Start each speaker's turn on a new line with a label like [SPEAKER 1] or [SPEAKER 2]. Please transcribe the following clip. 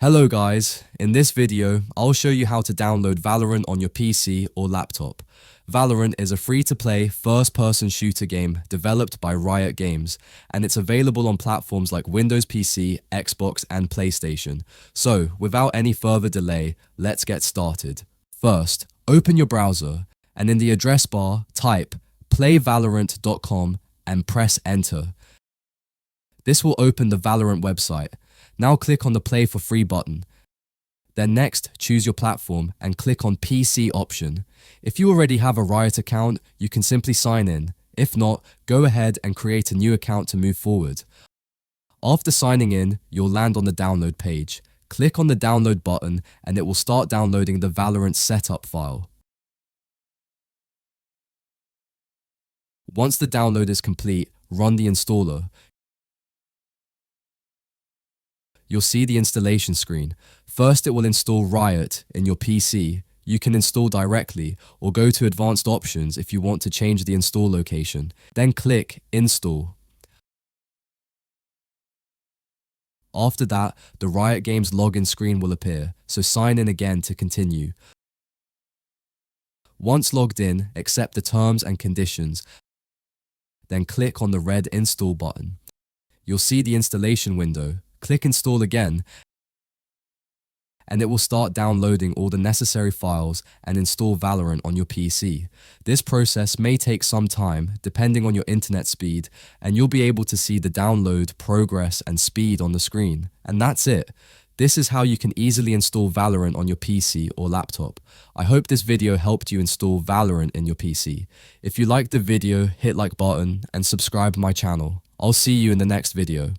[SPEAKER 1] Hello guys, in this video, I'll show you how to download Valorant on your PC or laptop. Valorant is a free-to-play, first-person shooter game developed by Riot Games, and it's available on platforms like Windows PC, Xbox, and PlayStation. So, without any further delay, let's get started. First, open your browser, and in the address bar, type playvalorant.com and press enter. This will open the Valorant website. Now click on the Play for Free button. Then next, choose your platform and click on PC option. If you already have a Riot account, you can simply sign in. If not, go ahead and create a new account to move forward. After signing in, you'll land on the download page. Click on the download button and it will start downloading the Valorant setup file. Once the download is complete, run the installer. You'll see the installation screen. First, it will install Riot in your PC. You can install directly or go to advanced options if you want to change the install location. Then click Install. After that, the Riot Games login screen will appear, so sign in again to continue. Once logged in, accept the terms and conditions. Then click on the red Install button. You'll see the installation window. Click Install again, and it will start downloading all the necessary files and install Valorant on your PC. This process may take some time, depending on your internet speed, and you'll be able to see the download, progress, and speed on the screen. And that's it. This is how you can easily install Valorant on your PC or laptop. I hope this video helped you install Valorant in your PC. If you liked the video, hit like button and subscribe to my channel. I'll see you in the next video.